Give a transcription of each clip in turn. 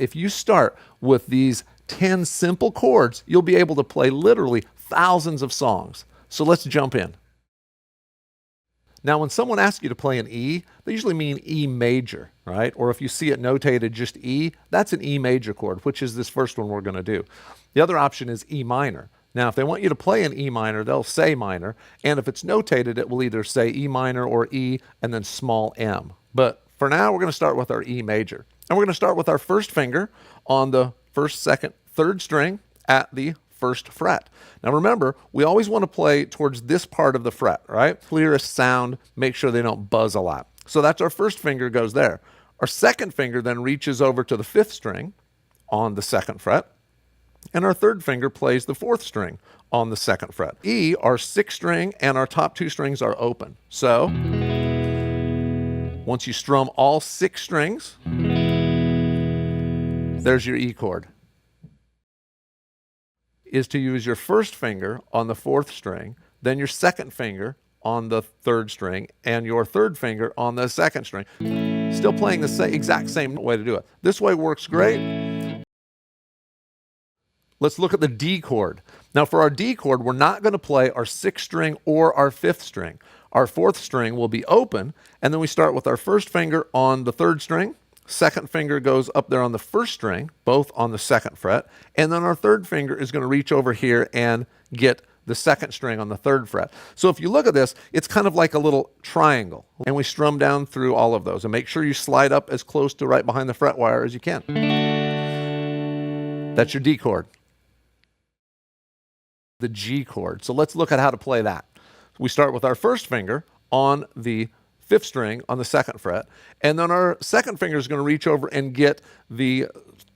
If you start with these 10 simple chords, you'll be able to play literally thousands of songs. So let's jump in. Now, when someone asks you to play an E, they usually mean E major, right? Or if you see it notated just E, that's an E major chord, which is this first one we're going to do. The other option is E minor. Now, if they want you to play an E minor, they'll say minor. And if it's notated, it will either say E minor or E and then small m. But for now, we're going to start with our E major. And we're going to start with our first finger on the first, second, third string at the first fret. Now remember, we always want to play towards this part of the fret, right? Clearest sound, make sure they don't buzz a lot. So that's our first finger goes there. Our second finger then reaches over to the fifth string on the second fret. And our third finger plays the fourth string on the second fret. E, our sixth string, and our top two strings are open. So once you strum all 6 strings, there's your E chord. Is to use your first finger on the fourth string, then your second finger on the third string, and your third finger on the second string. Still playing the exact same way to do it. This way works great. Let's look at the D chord. Now for our D chord, we're not going to play our 6th string or our 5th string. Our 4th string will be open, and then we start with our first finger on the 3rd string. Second finger goes up there on the 1st string, both on the 2nd fret, and then our 3rd finger is going to reach over here and get the 2nd string on the 3rd fret. So if you look at this, it's kind of like a little triangle, and we strum down through all of those, and make sure you slide up as close to right behind the fret wire as you can. That's your D chord. The G chord. So let's look at how to play that. We start with our first finger on the 5th string on the 2nd fret, and then our second finger is going to reach over and get the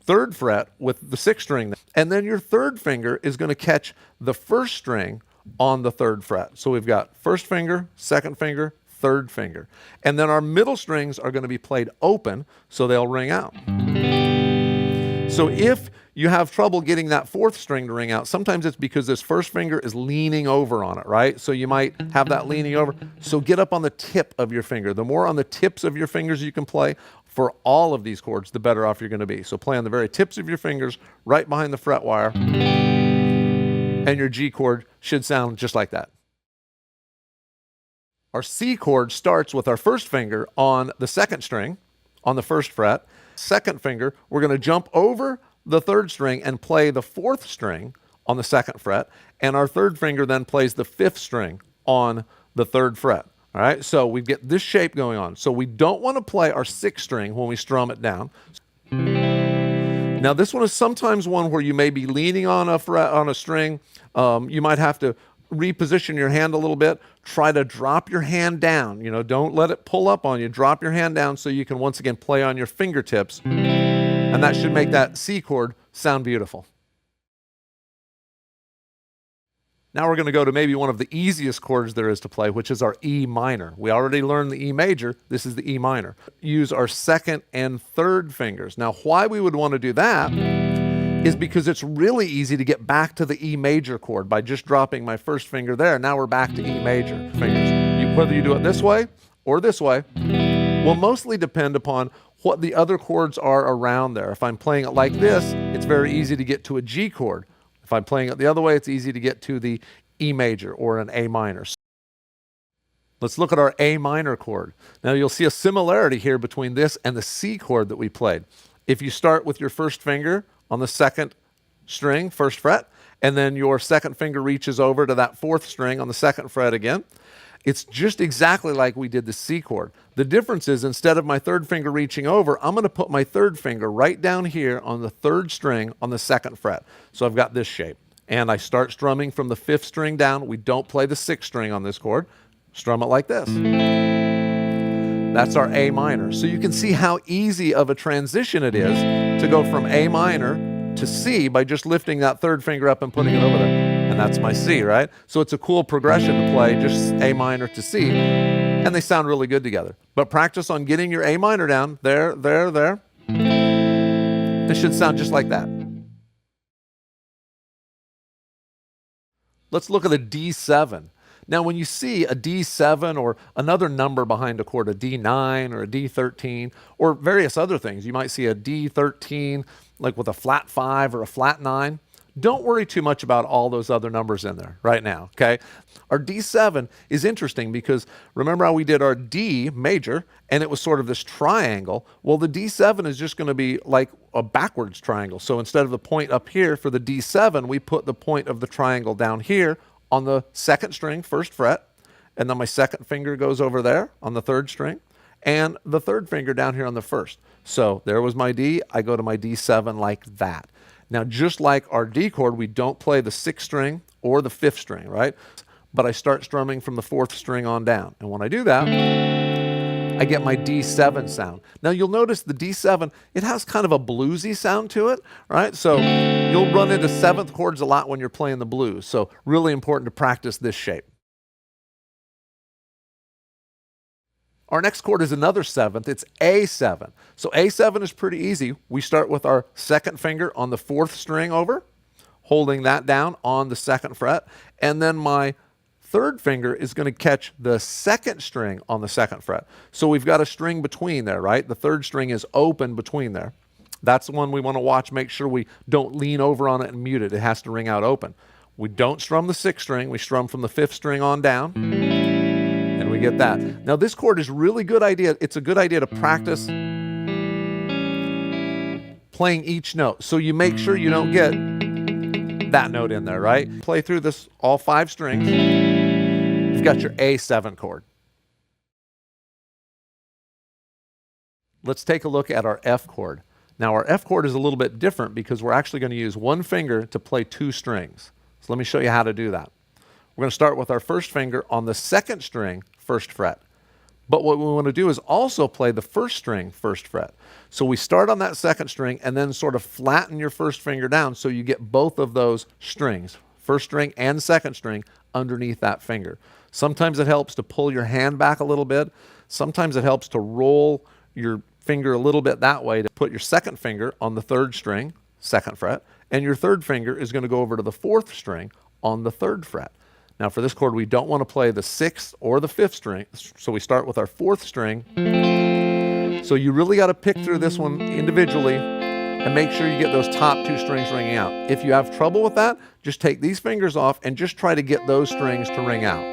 3rd fret with the 6th string, and then your 3rd finger is going to catch the 1st string on the 3rd fret. So we've got 1st finger, 2nd finger, 3rd finger, and then our middle strings are going to be played open, so they'll ring out. So if you have trouble getting that 4th string to ring out, sometimes it's because this first finger is leaning over on it, right? So you might have that leaning over. So get up on the tip of your finger. The more on the tips of your fingers you can play for all of these chords, the better off you're going to be. So play on the very tips of your fingers, right behind the fret wire, and your G chord should sound just like that. Our C chord starts with our first finger on the 2nd string on the 1st fret. Second finger, we're going to jump over the 3rd string and play the 4th string on the 2nd fret, and our 3rd finger then plays the 5th string on the 3rd fret. All right, so we get this shape going on. So we don't want to play our 6th string when we strum it down. Now this one is sometimes one where you may be leaning on a fret, on a string. You might have to reposition your hand a little bit. Try to drop your hand down. You know, don't let it pull up on you. Drop your hand down so you can once again play on your fingertips. And that should make that C chord sound beautiful. Now we're going to go to maybe one of the easiest chords there is to play, which is our E minor. We already learned the E major. This is the E minor. Use our 2nd and 3rd fingers. Now why we would want to do that is because it's really easy to get back to the E major chord by just dropping my first finger there. Now we're back to E major fingers. Whether you do it this way or this way will mostly depend upon what the other chords are around there. If I'm playing it like this, it's very easy to get to a G chord. If I'm playing it the other way, it's easy to get to the E major or an A minor. Let's look at our A minor chord. Now you'll see a similarity here between this and the C chord that we played. If you start with your first finger on the 2nd string, 1st fret, and then your 2nd finger reaches over to that 4th string on the 2nd fret again, it's just exactly like we did the C chord. The difference is instead of my 3rd finger reaching over, I'm going to put my 3rd finger right down here on the 3rd string on the 2nd fret. So I've got this shape. And I start strumming from the 5th string down. We don't play the 6th string on this chord. Strum it like this. That's our A minor. So you can see how easy of a transition it is to go from A minor to C by just lifting that 3rd finger up and putting it over there. And that's my C, right? So it's a cool progression to play just A minor to C, and they sound really good together. But practice on getting your A minor down, there, there, there. It should sound just like that. Let's look at the D7. Now, when you see a D7 or another number behind a chord, a D9 or a D13, or various other things, you might see a D13 like with a flat 5 or a flat 9. Don't worry too much about all those other numbers in there right now, okay? Our D7 is interesting because remember how we did our D major and it was sort of this triangle? Well, the D7 is just going to be like a backwards triangle. So instead of the point up here for the D7, we put the point of the triangle down here on the second string, first fret, and then my second finger goes over there on the third string, and the third finger down here on the first. So there was my D. I go to my D7 like that. Now, just like our D chord, we don't play the sixth string or the fifth string, right? But I start strumming from the fourth string on down. And when I do that, I get my D7 sound. Now, you'll notice the D7, it has kind of a bluesy sound to it, right? So you'll run into seventh chords a lot when you're playing the blues. So really important to practice this shape. Our next chord is another seventh. It's A7. So A7 is pretty easy. We start with our second finger on the fourth string over, holding that down on the second fret. And then my third finger is going to catch the second string on the second fret. So we've got a string between there, right? The third string is open between there. That's the one we want to watch. Make sure we don't lean over on it and mute it. It has to ring out open. We don't strum the sixth string. We strum from the fifth string on down. And we get that. Now this chord is really good idea. It's a good idea to practice playing each note. So you make sure you don't get that note in there, right? Play through this, all 5 strings. You've got your A7 chord. Let's take a look at our F chord. Now our F chord is a little bit different because we're actually going to use one finger to play 2 strings. So let me show you how to do that. We're going to start with our first finger on the second string, first fret. But what we want to do is also play the first string, first fret. So we start on that second string and then sort of flatten your first finger down so you get both of those strings, first string and second string, underneath that finger. Sometimes it helps to pull your hand back a little bit. Sometimes it helps to roll your finger a little bit that way to put your second finger on the third string, second fret, and your third finger is going to go over to the fourth string on the third fret. Now for this chord, we don't want to play the sixth or the fifth string, so we start with our fourth string. So you really got to pick through this one individually and make sure you get those top 2 strings ringing out. If you have trouble with that, just take these fingers off and just try to get those strings to ring out.